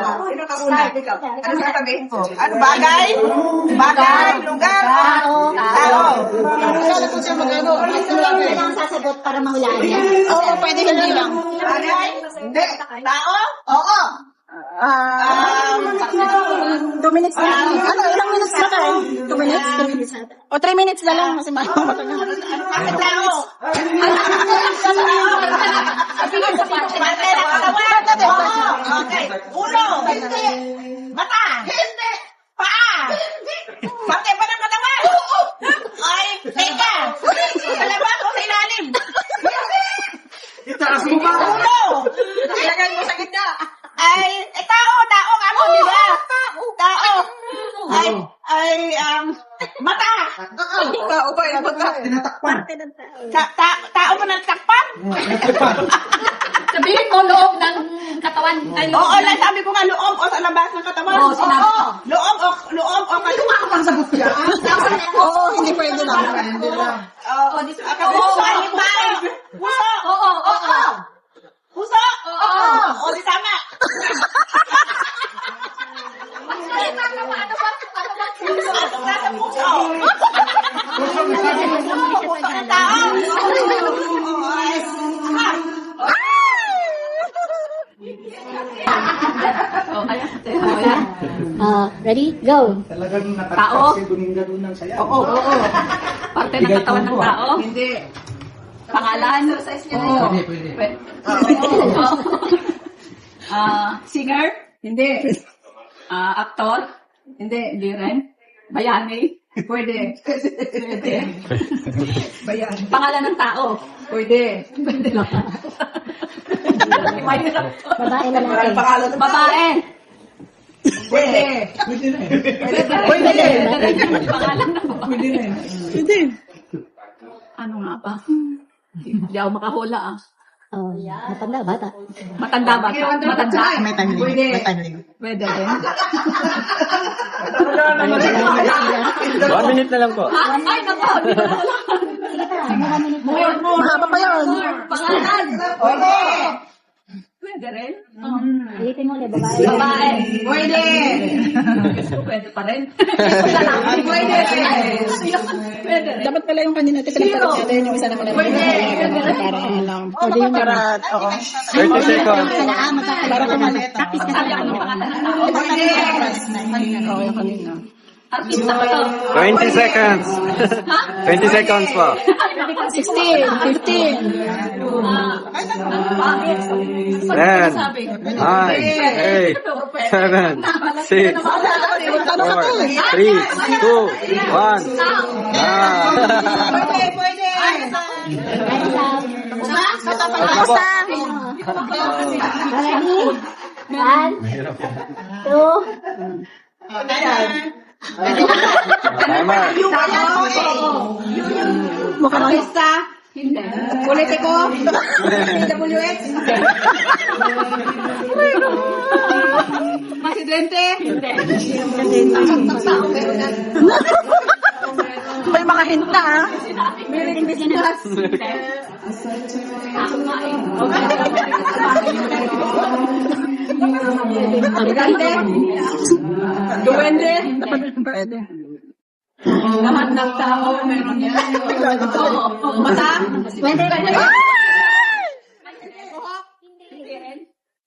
Sino ka una? Ikaw. Ano sasabihin ko? Ano bagay? Bagay, lugar, tao. Kailangan po siya mag-ano. Kailangan sasagot para mahulaan niya. Oo, pwede hindi lang. Bagay? Hindi. Tao? Oo. 2 minutes na. Ano, ilang minutes na tayo? 2 minutes? 2 minutes. O 3 minutes na lang kasi matagal. Bakit tao? Parte ng katawan? Okay. Ulo? Hindi. Mata? Hindi. Paa? Parte ba ng katawan? Ay, teka. Sa labas o sa ilalim? Itaas mo ba? Ulo? Ilagay mo sa gitna. Ay, tao nga mo, di ba? Tao. Mata. Tao ba yan? Tinatakpan. Tao mo natakpan? Sabihin mo loob ng katawan. Ay, loob Oo, ng... lang sabi ko nga loob o sa labas ng katawan. Oo, sinabi ko. Loob o Ang sagot ka. Oo, hindi pwede lang. Puso, himbay. Puso. Oo. Puso. O, di tama. Nasa puso. Ang tao. Ready? Go. Talagang Tao? si Dominga doon ng saya. Oo. Parte ng katawan ng tao. Hindi. Pangalan. Pwede. Singer. Hindi. Aktor. Hindi rin. Bayani. Pwede. Pwede. Bayan. Pangalan ng tao. Pwede. Pwede lang. Mahirap. Babae na natin. Ang pangalan ng tao. Babae. Pwede. Pwede na eh. Pwede. Pangalan ng babae. Pwede rin. Pwede. Ano nga ba? Hindi ako makahula ah. Oh, matanda, bata. Matanda ba? Matanda. May time limit. Pwede. May time limit. Pwede rin. 1 minute na lang po. Ay, nako. Hindi ko na wala. Sige pa, mga minute na. Mahaba pa yun. Pangalan. Pwede. Pwede rin. Ulitin mo ulit, babae. Babae. Pwede. Pwede pa rin. Pwede. Pwede rin. Dapat pala yung kanina natin pinagpalit natin yung isa na kanina. Pwede. Para alam. Pwede yung para, oo. 30 seconds. Sa naa, Para kumalit. practice ka Sabi sa ako ng kanya. pangalan ng tao. Oo, yung kanina. Artista ko to. 20 seconds. 20 seconds po. 16, 15. 10, 9, 8, 7, 6, 5, 4, 3, 2, 1. Pwede. Pwede. Opo. Ready? 1, 2, Timer. Mukhang Artista. Hindi. Politiko. PWX. Presidente. Hindi. may mga hint na, ha? Meron business. Hindi. Alcalde. Duwende. Pwede. Lahat ng tao meron yan. Mata. pwede. Hindi rin.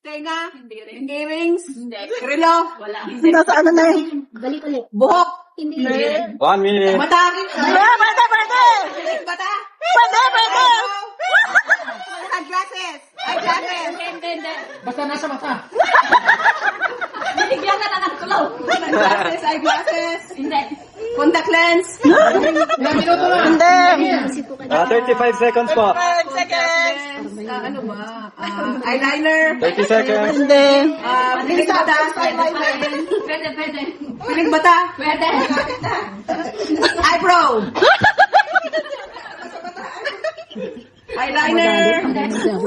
Tenga. Hindi rin. Earrings. Hindi. Relo. Wala. Nasa ano na eh. Balik ulit. Buhok. Hindi. 1 minute. Mata. Pwede. Mata. Pwede. Eyeglasses. Eyeglasses. Hindi. Basta nasa mata. Binigyan na lang ng clue. Eyeglasses. Hindi. Contact lens. Hindi. 35 seconds po. 5 seconds. Ano ba? Eyeliner. 30 seconds. Hindi. Piling bata. Pwede. Piling bata. Pwede. Eyebrow. Eyeliner. 10, 9,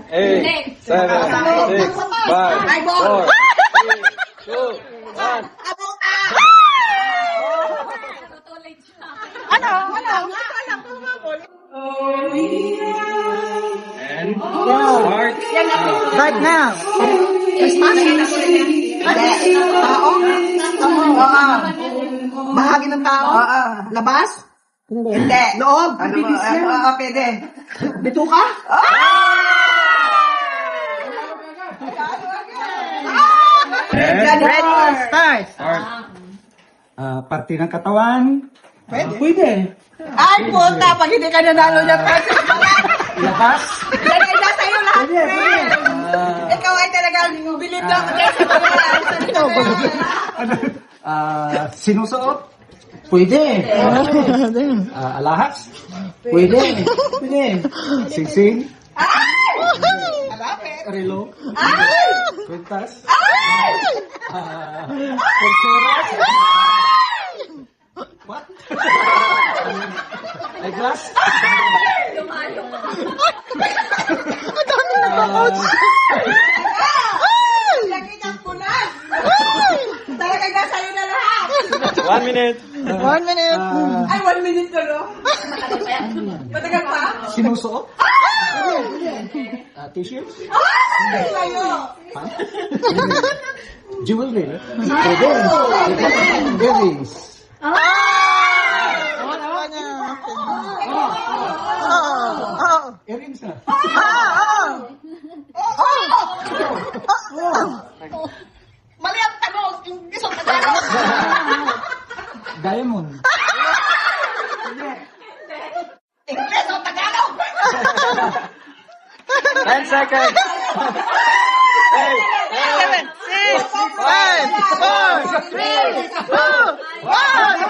8, 7, 6, 5, 4, 3, 2, 1. Ano? And Right now. Tao? Oo. Bahagi ng tao? Oo. Labas? Hindi. Loob? Pwede. Bituka? Red stars. Parte ng katawan. Pwede. Ay, puta, pag hindi ka nanalo niya, Labas. lagay na sa'yo lahat, friend. Ikaw ay talagang bilib lang Sinusuot. Pwede. Alahas. Pwede. Pwede. Singsing. Malapit. Relo. Ay! Kwintas. Ay! Pulseras. What? Eyeglass. Lagi kang pulas. Talagang nasa'yo na lahat. 1 minute. 1 minute. Ay, 1 minute na, no? Matagal pa? Sinusuot. T-shirt. Ay, layo. Jewelry. Pwede. Earrings. Earrings na. Mali ang tanong. Yung gusto ko tanong. Diamond. Ingles o Tagalog? 10 seconds. 7, 6, 5, 4, 3, 2, 1.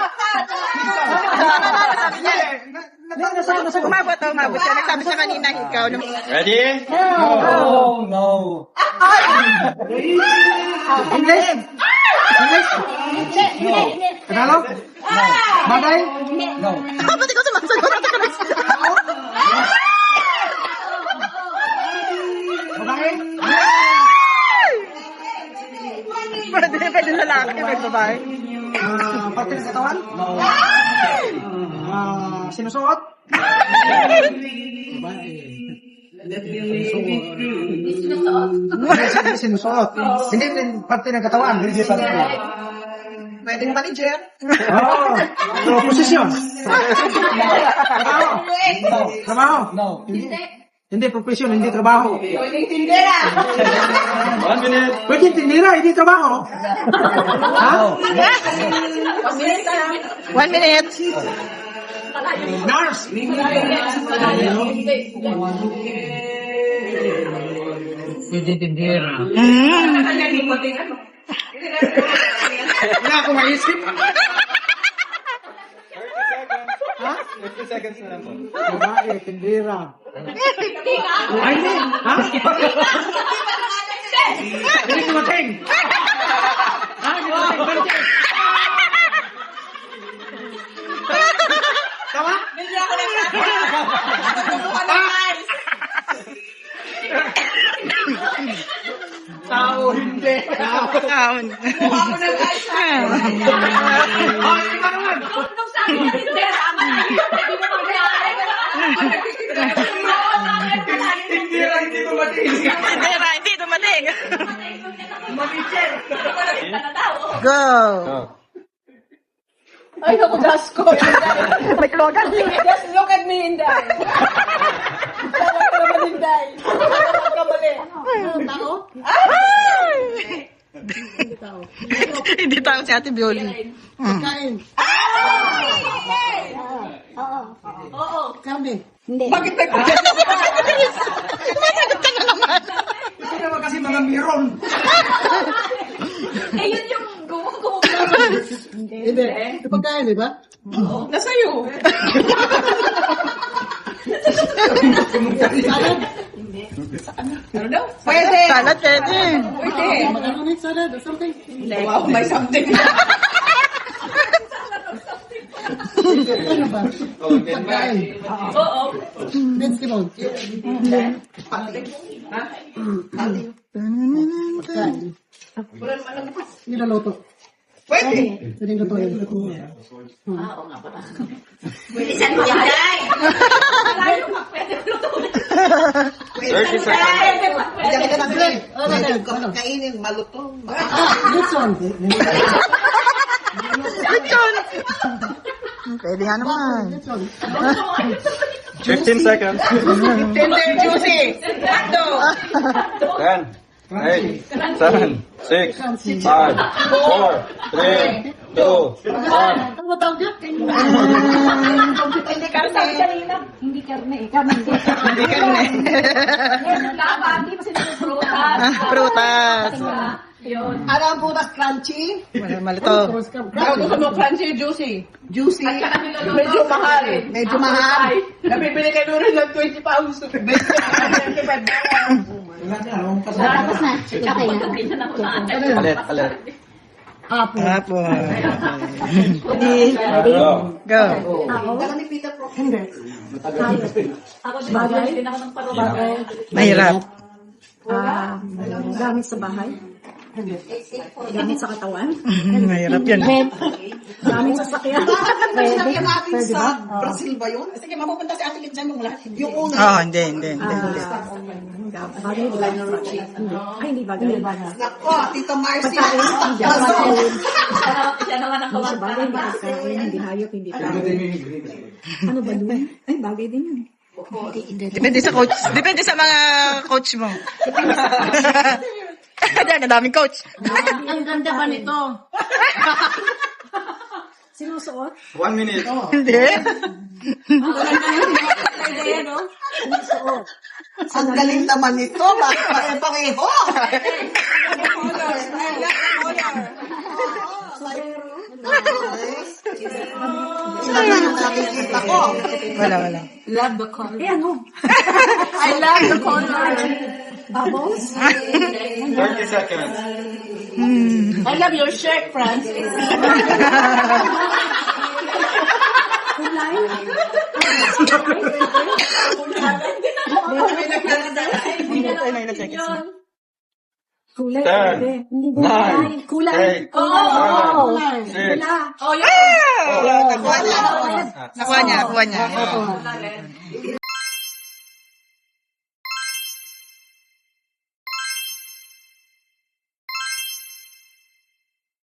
Umabot. Siya nagsabi sa kanina, ikaw. Ready? Oh, no. English? English? Tagalog? Bagay? No. Ba't ikaw sumasagot? Bagay? Pwede lalaki, may babae. Parte ng katawan? No. Sinusuot? Babae. Sinusuot. Hindi rin parte ng katawan. Hindi parte. Pwedeng manager. Oh, so posisyon. Trabaho? No. Hindi profesyon, hindi trabaho. Pwedeng tindera. 1 minute. Pwede tinira, hindi trabaho. Ha? 1 minute. Nurse. Pwede tinira. Wala akong maisip. 50 seconds na lang po. Babae, tindira. Ay, hindi. Ha? Hindi kumating. Ha? Hindi kumating. Tama? Hindi ako nagsabi. Gusto ng ice. Tao, hindi. Taon. Gusto ako ng ice. Oh, ikaw naman. Nung sabi niya, tindera, ang hindi mo magyari. Tindira, hindi kumating. Hindi dumating. Go. Go. Ay, naku, Diyos ko. May klogan. Just look at me, Inday. Sabi ko naman, Inday. Sabi ko mali. Tao? Hindi tao si Ate Bioli. Oo. Hindi. Bakit may Masagot ka na naman. Ito naman kasi mga miron. Eh, yun yung gumo-gumo. Hindi. Ito pagkain, di ba? nasa'yo? Ano daw? Pwede. Salad, pwede. Pwede. Mag-alunit salad or something. Wow, may something. Ano ba? Pagkain. Oo. Vegetable. Pagkain. Nilaloto. Pwede. Bilisan mo yan, Day. 30 seconds. Diyan ka na, Day. Medyo kapag kainin, malutong. Pwede nga naman. 15 seconds. Tender juicy. Ando. 10, 8, 7, 6, 5, 4, 3, 2, 1. Hindi karne. Hindi karne eh. Karne hindi. Hindi ka rin eh. Dapat, hindi mo sinuprutas. Prutas. Yun. Ano ang putas crunchy? Malito. Bago gusto mo crunchy, juicy. Juicy. Medyo mahal. Medyo mahal. Nabibili ka doon ng 20 pounds. 25 Tapos na. Okay na. Alit. Apo. Ready? Go. Dala ni Peter Pro. Bagay. Din ako ng parobagay. Mahirap. Gamit sa bahay. Gamit sa katawan. Mahirap yan. Gamit sa sakyan. Sinakyan natin sa Brazil ba yun? Sige, mapupunta si Ate Kit dyan nung lahat. Yung una. Oh, hindi. Bagay, di ba? Ay, hindi bagay. Nako, Tito Marcy. Siya naman ang Sa bagay, hindi pagkain, hindi hayop, hindi tao. Ano ba yun? Ay, bagay din yun. Depende sa coach. Depende sa mga coach mo. Ang daming coach. Ang ganda ba nito? Sinusuot? 1 minute. Hindi. Ang galing naman nito. Bakit pareho? Ilan na yung nakikita ko. Wala. Love the color. Eh, ano? I love the color. Bubbles? 30 seconds. I love your shirt, Franz. Kulay? Kulay? 10, Pwede. Hindi din 9, kulay. 8, Kulay. 7, 6, Wala. Oh, yun. Nakuha niya.